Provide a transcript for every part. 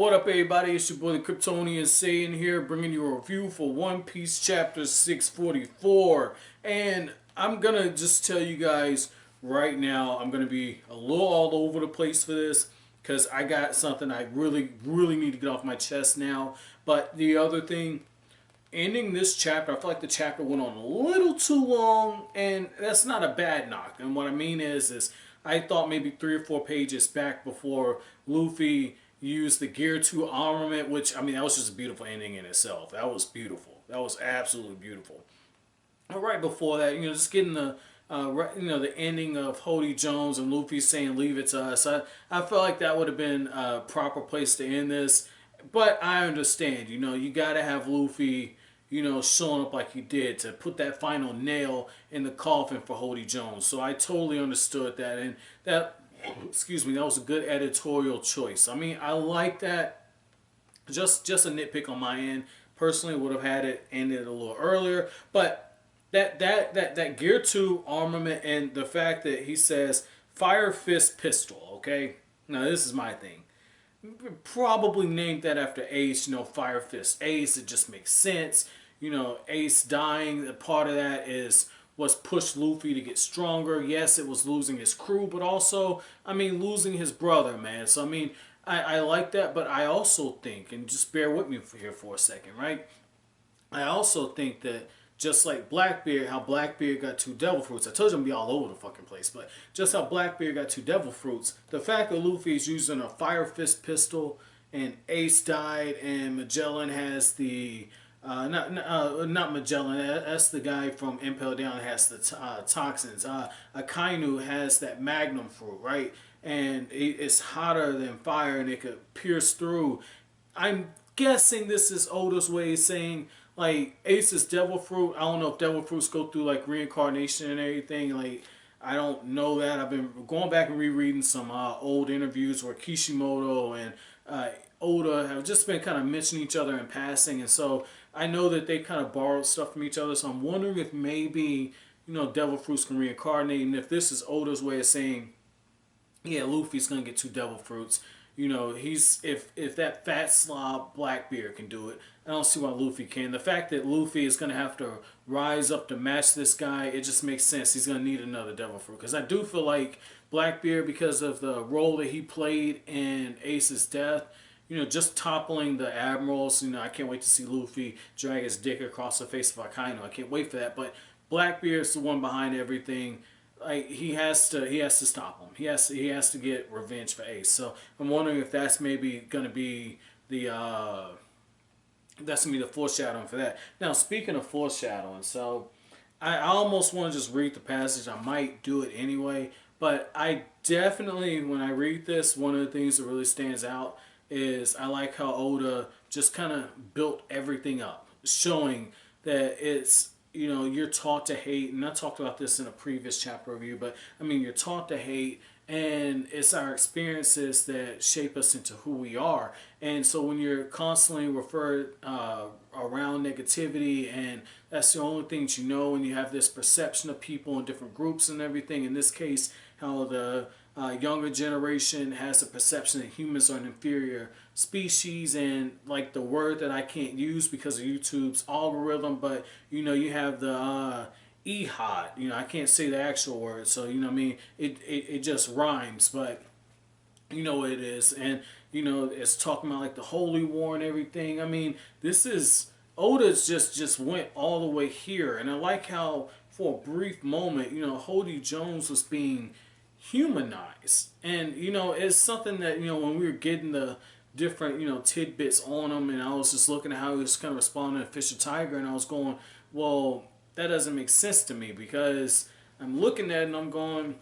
what up everybody, it's your boy the Kryptonian saying here, bringing you a review for One Piece chapter 644. And I'm gonna just tell you guys right now, I'm gonna be a little all over the place for this because I got something I really need to get off my chest now. But the other thing, ending this chapter, I feel like the chapter went on a little too long, and that's not a bad knock. And what I mean is I thought maybe 3 or 4 pages back before Luffy used the Gear 2 armament, which, I mean, that was just a beautiful ending in itself. That was beautiful. That was absolutely beautiful. And right before that, just getting the the ending of Hody Jones and Luffy saying "Leave it to us." I felt like that would have been a proper place to end this, but I understand. You got to have Luffy, showing up like he did to put that final nail in the coffin for Hody Jones. So I totally understood that, and that, excuse me, that was a good editorial choice. I mean, I like that. Just a nitpick on my end. Personally, would have had it ended a little earlier, but that Gear 2 armament and the fact that he says Fire Fist Pistol, okay? Now this is my thing. Probably named that after Ace, Fire Fist Ace. It just makes sense. Ace dying, a part of that was pushed Luffy to get stronger. Yes, it was losing his crew, but also, I mean, losing his brother, man. So, I mean, I like that, but I also think, and just bear with me here for a second, right? I also think that just like Blackbeard, how Blackbeard got 2 devil fruits. I told you I'm gonna be all over the fucking place, but just how Blackbeard got 2 devil fruits, the fact that Luffy is using a Fire Fist pistol and Ace died and Magellan has the not Magellan, that's the guy from Impel Down that has the toxins. Akainu has that Magnum fruit, right? And it's hotter than fire and it could pierce through. I'm guessing this is Oda's way of saying, like, Ace's devil fruit. I don't know if devil fruits go through like reincarnation and everything. Like, I don't know that. I've been going back and rereading some old interviews where Kishimoto and Oda have just been kind of mentioning each other in passing, and so I know that they kind of borrowed stuff from each other. So I'm wondering if maybe devil fruits can reincarnate, and if this is Oda's way of saying, yeah, Luffy's gonna get 2 devil fruits. He's if that fat slob Blackbeard can do it, I don't see why Luffy can. The fact that Luffy is gonna have to rise up to match this guy, it just makes sense. He's gonna need another devil fruit because I do feel like Blackbeard, because of the role that he played in Ace's death, just toppling the admirals. I can't wait to see Luffy drag his dick across the face of Akainu. I can't wait for that. But Blackbeard's the one behind everything. Like, he has to stop him. He has to get revenge for Ace. So I'm wondering if that's maybe gonna be the foreshadowing for that. Now, speaking of foreshadowing, so I almost want to just read the passage. I might do it anyway, but I definitely, when I read this, one of the things that really stands out is I like how Oda just kind of built everything up, showing that it's, you're taught to hate, and I talked about this in a previous chapter review, but I mean, you're taught to hate, and it's our experiences that shape us into who we are. And so when you're constantly referred around negativity, and that's the only things and you have this perception of people in different groups and everything, in this case, how the younger generation has a perception that humans are an inferior species, and like the word that I can't use because of YouTube's algorithm, but you have the ehod. I can't say the actual word, so what I mean, it just rhymes, but what it is. And it's talking about like the holy war and everything. I mean, this is Oda's just went all the way here, and I like how for a brief moment, Hody Jones was being humanized, and it's something that when we were getting the different tidbits on him, and I was just looking at how he was kind of responding to Fisher Tiger, and I was going, well, that doesn't make sense to me, because I'm looking at it and I'm going,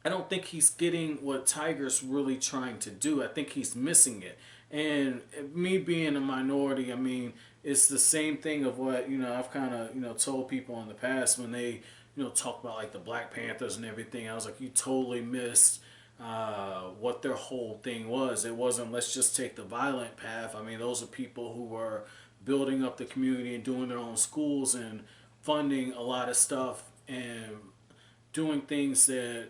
I don't think he's getting what Tiger's really trying to do. I think he's missing it. And me being a minority, I mean, it's the same thing of what I've kind of told people in the past when they talk about like the Black Panthers and everything. I was like, you totally missed what their whole thing was. It wasn't, let's just take the violent path. I mean, those are people who were building up the community and doing their own schools and funding a lot of stuff and doing things that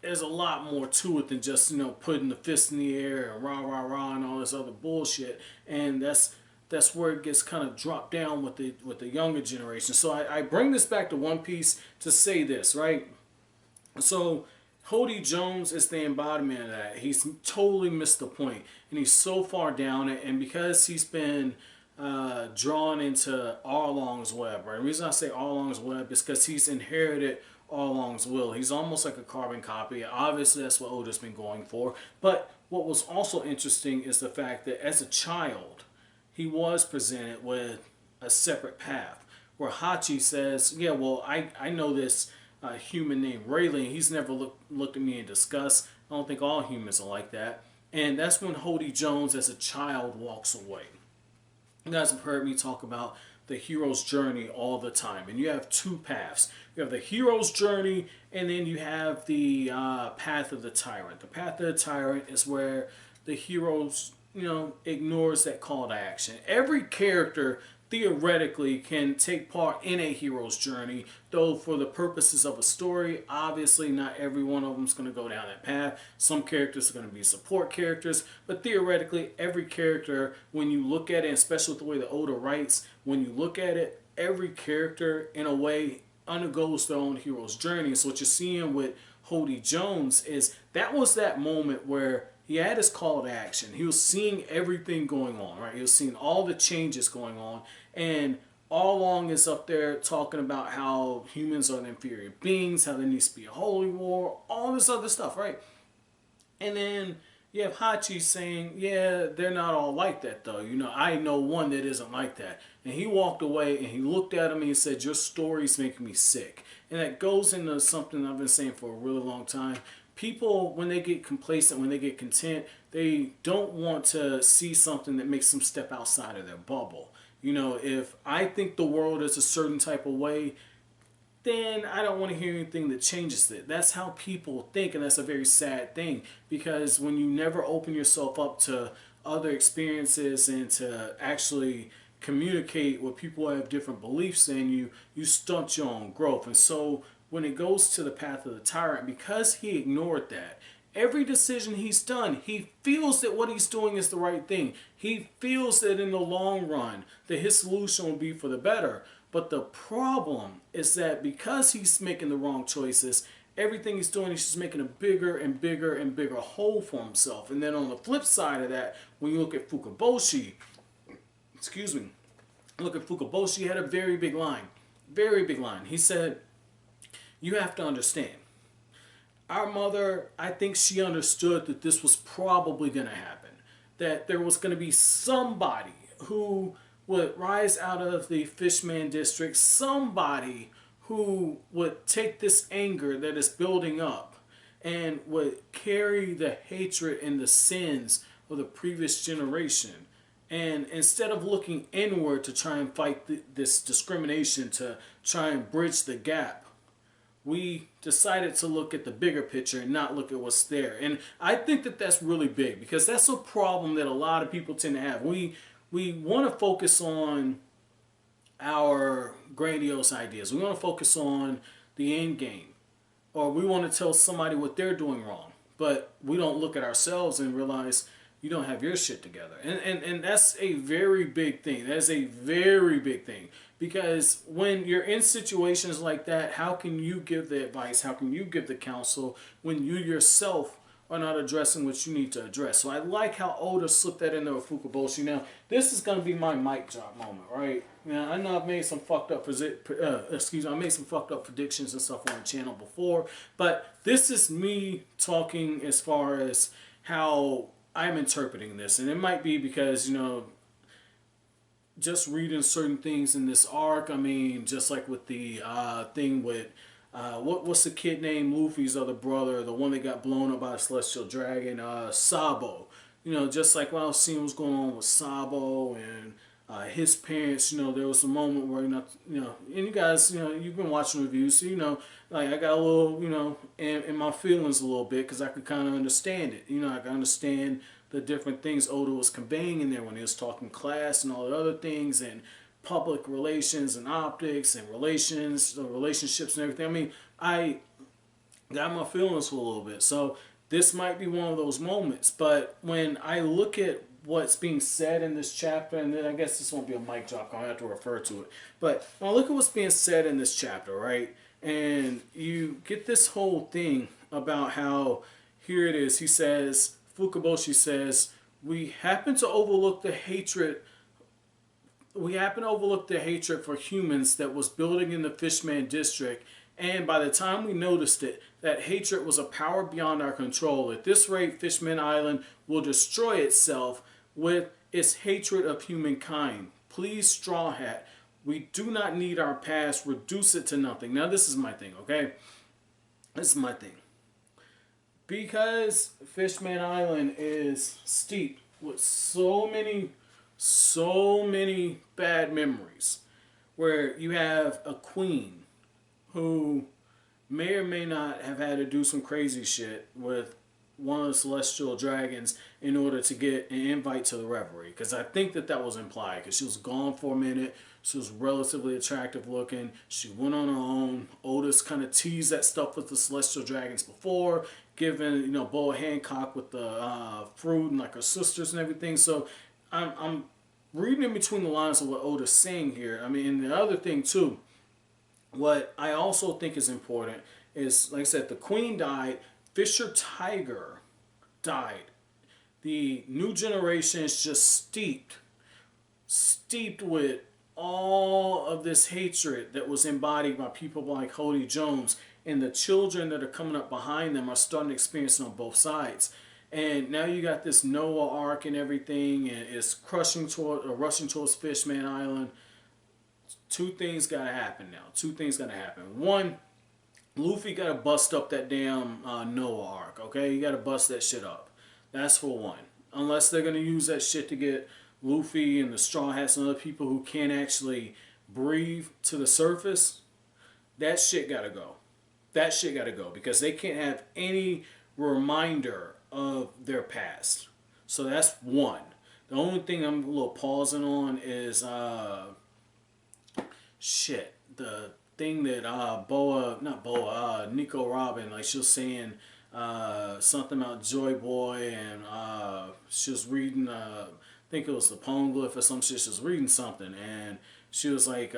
there's a lot more to it than just, you know, putting the fist in the air and rah rah rah and all this other bullshit. And that's where it gets kind of dropped down with the younger generation. So I bring this back to One Piece to say this, right? So Hody Jones is the embodiment of that. He's totally missed the point, and he's so far down it. And because he's been drawn into Arlong's web, right? The reason I say Arlong's web is because he's inherited Arlong's will. He's almost like a carbon copy. Obviously, that's what Oda's been going for. But what was also interesting is the fact that as a child, he was presented with a separate path, where Hachi says, yeah, well, I know this human named Rayleigh. He's never looked at me in disgust. I don't think all humans are like that. And that's when Hody Jones, as a child, walks away. You guys have heard me talk about the hero's journey all the time. And you have two paths. You have the hero's journey, and then you have the path of the tyrant. The path of the tyrant is where the hero's, you know, ignores that call to action. Every character theoretically can take part in a hero's journey, though for the purposes of a story, obviously not every one of them is going to go down that path. Some characters are going to be support characters, but theoretically every character, when you look at it, especially with the way the Oda writes, when you look at it, every character in a way undergoes their own hero's journey. So what you're seeing with Hody Jones is that was that moment where he had his call to action. He was seeing everything going on, right? He was seeing all the changes going on. And all along is up there talking about how humans are the inferior beings, how there needs to be a holy war, all this other stuff, right? And then you have Hachi saying, yeah, they're not all like that, though. You know, I know one that isn't like that. And he walked away and he looked at him and he said, your story's making me sick. And that goes into something I've been saying for a really long time. People, when they get complacent, when they get content, they don't want to see something that makes them step outside of their bubble. You know, if I think the world is a certain type of way, then I don't want to hear anything that changes it. That's how people think, and that's a very sad thing, because when you never open yourself up to other experiences and to actually communicate with people who have different beliefs than you stunt your own growth. And so when it goes to the path of the tyrant, because he ignored that, every decision he's done, he feels that what he's doing is the right thing. He feels that in the long run, that his solution will be for the better. But the problem is that because he's making the wrong choices, everything he's doing, he's just making a bigger and bigger and bigger hole for himself. And then on the flip side of that, when you look at Fukaboshi, Fukaboshi had a very big line. Very big line. He said, you have to understand. Our mother, I think she understood that this was probably going to happen. That there was going to be somebody who would rise out of the Fishman district. Somebody who would take this anger that is building up and would carry the hatred and the sins of the previous generation. And instead of looking inward to try and fight this discrimination, to try and bridge the gap, we decided to look at the bigger picture and not look at what's there. And I think that that's really big, because that's a problem that a lot of people tend to have. We want to focus on our grandiose ideas. We want to focus on the end game. Or we want to tell somebody what they're doing wrong. But we don't look at ourselves and realize you don't have your shit together. And that's a very big thing. That's a very big thing. Because when you're in situations like that, how can you give the advice? How can you give the counsel when you yourself are not addressing what you need to address? So I like how Oda slipped that in there with Fukaboshi. Now, this is going to be my mic drop moment, right? Now, I know I've made some fucked up predictions and stuff on the channel before, but this is me talking as far as how I'm interpreting this. And it might be because, you know, just reading certain things in this arc, I mean, just like with the thing with, what's the kid named Luffy's other brother, the one that got blown up by the Celestial Dragon, Sabo. You know, just like what I was seeing what's going on with Sabo and his parents, you know, there was a moment where, and you guys, you know, you've been watching reviews, so, you know, like I got a little, you know, in my feelings a little bit, because I could kind of understand it. You know, I could understand the different things Oda was conveying in there when he was talking class and all the other things, and public relations and optics and relationships and everything. I mean, got my feelings for a little bit. So this might be one of those moments. But when I look at what's being said in this chapter, and then I guess this won't be a mic drop, I'll have to refer to it. But when I look at what's being said in this chapter, right? And you get this whole thing about how here it is. He says, Fukaboshi says, we happen to overlook the hatred for humans that was building in the Fishman district, and by the time we noticed it, that hatred was a power beyond our control. At this rate, Fishman Island will destroy itself with its hatred of humankind. Please, Straw Hat, we do not need our past. Reduce it to nothing. Now, this is my thing, okay? This is my thing. Because Fishman Island is steeped with so many bad memories, where you have a queen who may or may not have had to do some crazy shit with one of the celestial dragons in order to get an invite to the revelry. Because I think that was implied, because she was gone for a minute. She was relatively attractive looking. She went on her own. Otis kind of teased that stuff with the celestial dragons before, given Boa Hancock with the fruit and like her sisters and everything. So I'm reading in between the lines of what Oda's saying here. I mean, and the other thing too, what I also think is important is, like I said, the queen died, Fisher Tiger died. The new generation is just steeped with all of this hatred that was embodied by people like Hody Jones, and the children that are coming up behind them are starting to experience it on both sides. And now you got this Noah arc and everything, and it's rushing towards Fishman Island. Two things gotta happen now. Two things gotta happen. One, Luffy gotta bust up that damn Noah arc. Okay, you gotta bust that shit up. That's for one. Unless they're gonna use that shit to get Luffy and the Straw Hats and other people who can't actually breathe to the surface, that shit gotta go. That shit gotta go, because they can't have any reminder of their past. So that's one. The only thing I'm a little pausing on is the thing that Nico Robin, like, she was saying something about Joy Boy, and she was reading I think it was the Poneglyph or some shit. She was reading something, and she was like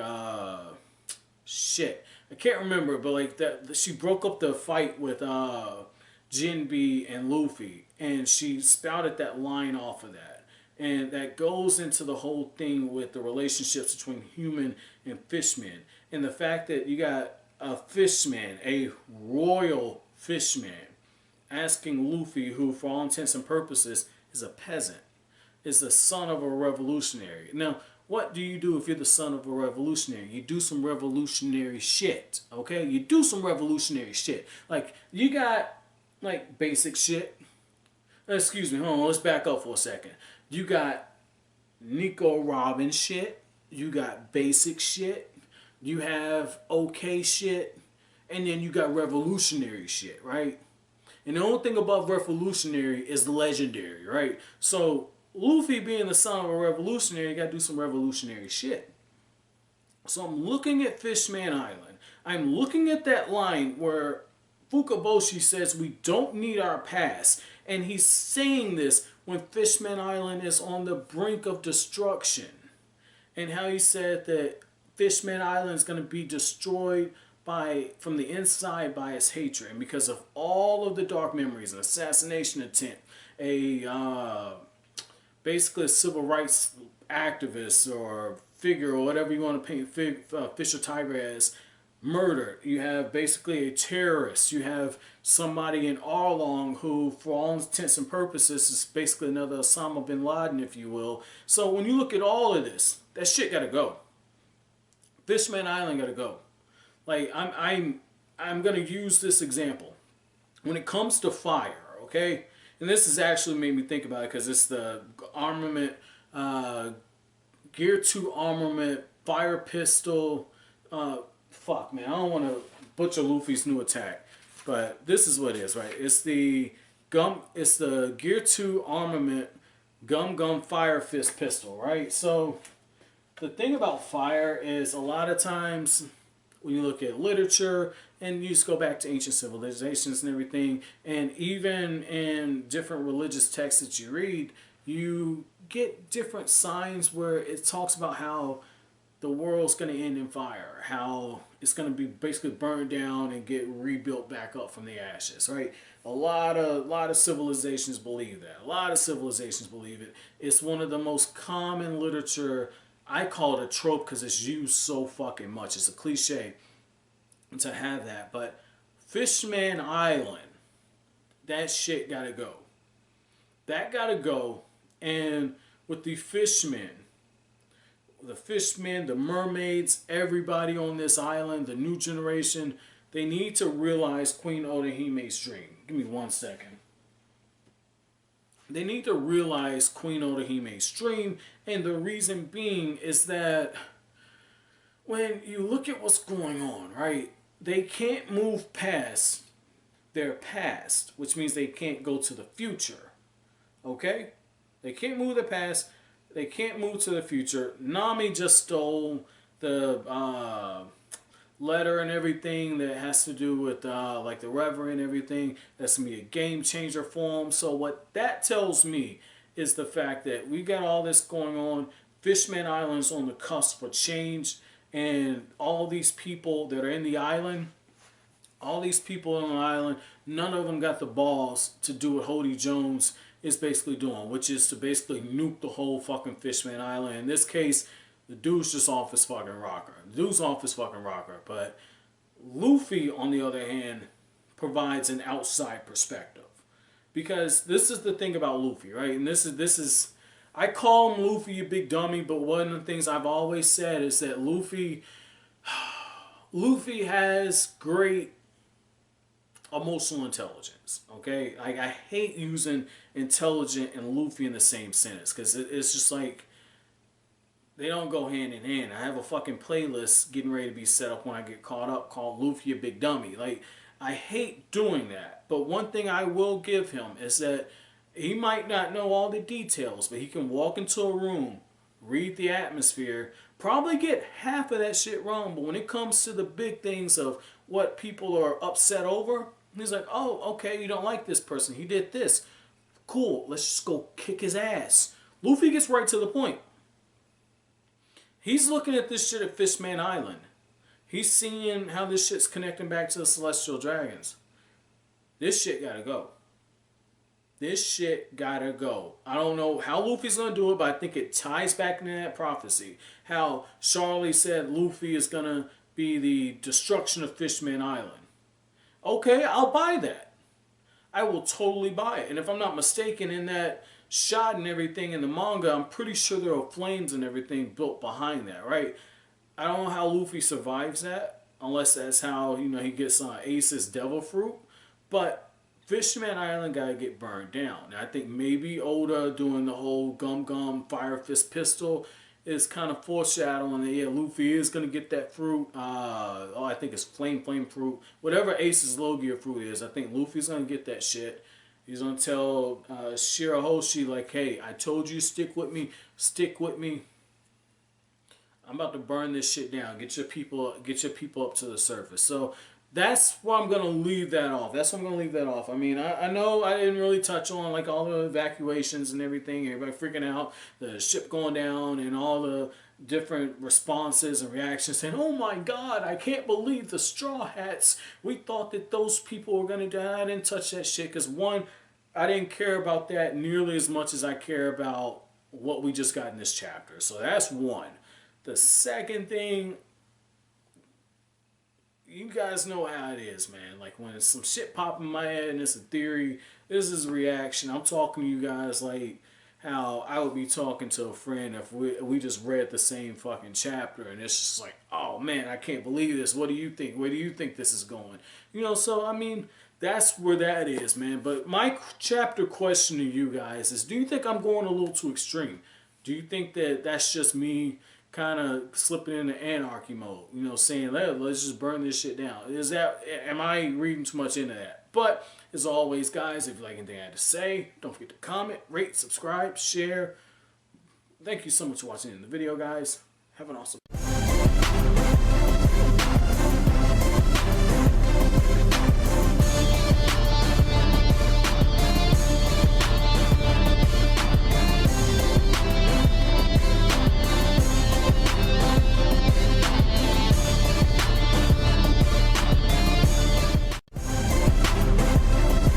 shit, I can't remember, but like that she broke up the fight with Jinbe and Luffy, and she spouted that line off of that. And that goes into the whole thing with the relationships between human and fishman. And the fact that you got a fishman, a royal fishman, asking Luffy, who for all intents and purposes is a peasant, is the son of a revolutionary. Now, what do you do if you're the son of a revolutionary? You do some revolutionary shit, okay? You do some revolutionary shit. Like, you got, like, basic shit. Excuse me, hold on, let's back up for a second. You got Nico Robin shit. You got basic shit. You have okay shit. And then you got revolutionary shit, right? And the only thing above revolutionary is legendary, right? So, Luffy being the son of a revolutionary, you gotta do some revolutionary shit. So I'm looking at Fishman Island. I'm looking at that line where Fukaboshi says we don't need our past. And he's saying this when Fishman Island is on the brink of destruction. And how he said that Fishman Island is going to be destroyed from the inside by its hatred. And because of all of the dark memories, an assassination attempt, basically a civil rights activist or figure or whatever you want to paint Fisher Tiger as, murdered. You have basically a terrorist. You have somebody in Arlong who, for all intents and purposes, is basically another Osama bin Laden, if you will. So when you look at all of this, that shit gotta go. Fishman Island gotta go. Like, I'm gonna use this example. When it comes to fire, okay? And this has actually made me think about it, because it's the armament, Gear 2 armament, fire pistol, fuck, man, I don't want to butcher Luffy's new attack, but this is what it is, right? It's the Gear 2 armament Gum Fire Fist pistol, right? So the thing about fire is, a lot of times when you look at literature And you just go back to ancient civilizations and everything, and even in different religious texts that you read, you get different signs where it talks about how the world's going to end in fire, how it's going to be basically burned down and get rebuilt back up from the ashes, right? A lot of civilizations believe that. A lot of civilizations believe it. It's one of the most common literature. I call it a trope because it's used so fucking much. It's a cliche to have that. But Fishman Island, that shit gotta go. That gotta go. And with the fishmen, the mermaids, everybody on this island, the new generation, they need to realize Queen Otohime's dream. Give me 1 second. They need to realize Queen Otohime's dream, and the reason being is that when you look at what's going on, right, they can't move past their past, which means they can't go to the future. Okay? They can't move the past. They can't move to the future. Nami just stole the letter and everything that has to do with like the Reverend and everything. That's going to be a game changer for them. So what that tells me is the fact that we got all this going on. Fishman Island's on the cusp of change. And all these people that are in the island, all these people on the island, none of them got the balls to do what Hody Jones is basically doing, which is to basically nuke the whole fucking Fishman Island. In this case, the dude's just off his fucking rocker. The dude's off his fucking rocker. But Luffy, on the other hand, provides an outside perspective. Because this is the thing about Luffy, right? And this is I call him Luffy a big dummy, but one of the things I've always said is that Luffy has great emotional intelligence, okay? I hate using intelligent and Luffy in the same sentence because it's just like they don't go hand in hand. I have a fucking playlist getting ready to be set up when I get caught up called Luffy a Big Dummy. Like, I hate doing that, but one thing I will give him is that he might not know all the details, but he can walk into a room, read the atmosphere, probably get half of that shit wrong, but when it comes to the big things of what people are upset over, he's like, oh, okay, you don't like this person. He did this. Cool, let's just go kick his ass. Luffy gets right to the point. He's looking at this shit at Fishman Island. He's seeing how this shit's connecting back to the Celestial Dragons. This shit gotta go. This shit gotta go. I don't know how Luffy's gonna do it, but I think it ties back into that prophecy. How Charlie said Luffy is gonna be the destruction of Fishman Island. Okay, I'll buy that. I will totally buy it. And if I'm not mistaken, in that shot and everything in the manga, I'm pretty sure there are flames and everything built behind that, right? I don't know how Luffy survives that, unless that's how, you know, he gets Ace's devil fruit. But Fishman Island gotta get burned down. And I think maybe Oda doing the whole Gum Fire Fist pistol is kind of foreshadowing that, yeah, Luffy is gonna get that fruit. I think it's flame fruit. Whatever Ace's Logia fruit is, I think Luffy's gonna get that shit. He's gonna tell Shirahoshi, like, hey, I told you stick with me. Stick with me. I'm about to burn this shit down. Get your people up to the surface. So that's where I'm going to leave that off. I mean, I know I didn't really touch on like all the evacuations and everything. Everybody freaking out. The ship going down and all the different responses and reactions saying, oh my God, I can't believe the Straw Hats. We thought that those people were going to die. I didn't touch that shit because, one, I didn't care about that nearly as much as I care about what we just got in this chapter. So that's one. The second thing, you guys know how it is, man. Like when some shit pop in my head and it's a theory, this is a reaction. I'm talking to you guys like how I would be talking to a friend if we just read the same fucking chapter and it's just like, oh man, I can't believe this. What do you think? Where do you think this is going? You know, so I mean, that's where that is, man. But my chapter question to you guys is, do you think I'm going a little too extreme? Do you think that that's just me kind of slipping into anarchy mode, you know, saying, let's just burn this shit down? Am I reading too much into that? But as always, guys, if you like anything I had to say, don't forget to comment, rate, subscribe, share. Thank you so much for watching the video, guys. Have an awesome